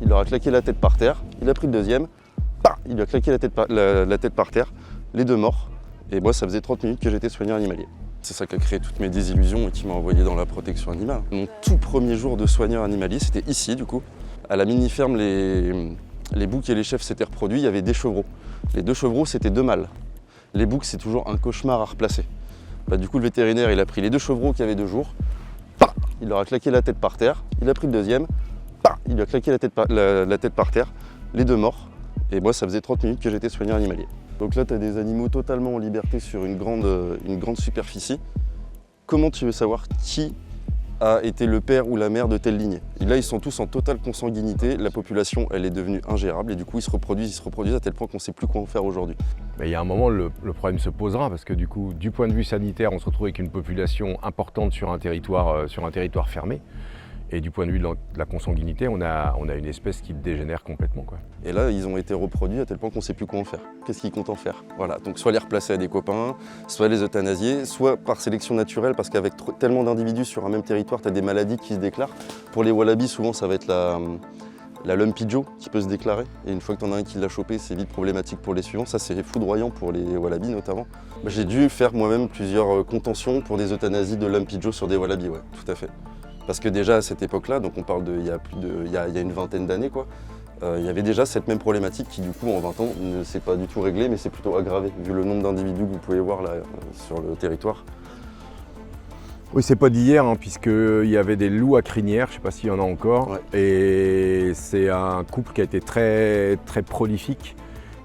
il leur a claqué la tête par terre, il a pris le deuxième, il lui a claqué la tête par terre, les deux morts. Et moi, ça faisait 30 minutes que j'étais soigneur animalier. C'est ça qui a créé toutes mes désillusions et qui m'a envoyé dans la protection animale. Mon tout premier jour de soigneur animalier, c'était ici du coup. À la mini-ferme, les boucs et les chèvres s'étaient reproduits, il y avait des chevreaux. Les deux chevreaux, c'était deux mâles. Les boucs, c'est toujours un cauchemar à replacer. Du coup, le vétérinaire, il a pris les deux chevreaux qui avaient 2 jours, il leur a claqué la tête par terre, il a pris le deuxième, il lui a claqué la tête par terre, les deux morts. Et moi, ça faisait 30 minutes que j'étais soigneur animalier. Donc là, tu as des animaux totalement en liberté sur une grande superficie. Comment tu veux savoir qui a été le père ou la mère de telle lignée? Et là, ils sont tous en totale consanguinité. La population, elle est devenue ingérable et du coup, ils se reproduisent à tel point qu'on ne sait plus quoi en faire aujourd'hui. Mais il y a un moment, le problème se posera parce que du coup, du point de vue sanitaire, on se retrouve avec une population importante sur un territoire fermé. Et du point de vue de la consanguinité, on a une espèce qui dégénère complètement, quoi. Et là, ils ont été reproduits à tel point qu'on ne sait plus quoi en faire. Qu'est-ce qu'ils comptent en faire? Voilà, donc soit les replacer à des copains, soit les euthanasier, soit par sélection naturelle, parce qu'avec tellement d'individus sur un même territoire, tu as des maladies qui se déclarent. Pour les wallabies, souvent, ça va être la Lumpy Joe qui peut se déclarer. Et une fois que tu en as un qui l'a chopé, c'est vite problématique pour les suivants. Ça, c'est foudroyant pour les wallabies notamment. J'ai dû faire moi-même plusieurs contentions pour des euthanasies de Lumpy Joe sur des wallabies, ouais, tout à fait. Parce que déjà à cette époque-là, donc on parle il y a une vingtaine d'années, quoi, il y avait déjà cette même problématique qui du coup en 20 ans ne s'est pas du tout réglée, mais c'est plutôt aggravé, vu le nombre d'individus que vous pouvez voir là sur le territoire. Oui, c'est pas d'hier, hein, puisqu'il y avait des loups à crinière, je sais pas s'il y en a encore, ouais. Et c'est un couple qui a été très, très prolifique.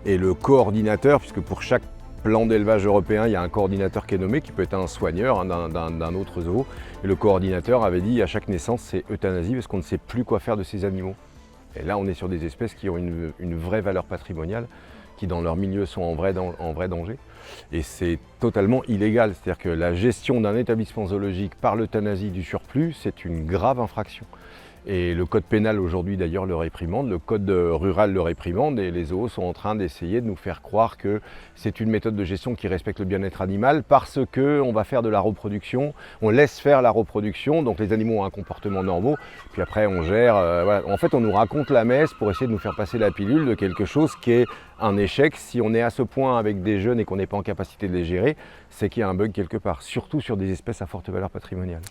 Et le coordinateur, puisque pour chaque plan d'élevage européen, il y a un coordinateur qui est nommé, qui peut être un soigneur hein, d'un autre zoo. Et le coordinateur avait dit à chaque naissance, c'est euthanasie parce qu'on ne sait plus quoi faire de ces animaux. Et là, on est sur des espèces qui ont une vraie valeur patrimoniale, qui dans leur milieu sont en vrai danger. Et c'est totalement illégal. C'est-à-dire que la gestion d'un établissement zoologique par l'euthanasie du surplus, c'est une grave infraction. Et le code pénal aujourd'hui d'ailleurs le réprimande, le code rural le réprimande et les zoos sont en train d'essayer de nous faire croire que c'est une méthode de gestion qui respecte le bien-être animal parce qu'on va faire de la reproduction, on laisse faire la reproduction, donc les animaux ont un comportement normal, puis après on gère, voilà. En fait on nous raconte la messe pour essayer de nous faire passer la pilule de quelque chose qui est un échec. Si on est à ce point avec des jeunes et qu'on n'est pas en capacité de les gérer, c'est qu'il y a un bug quelque part, surtout sur des espèces à forte valeur patrimoniale.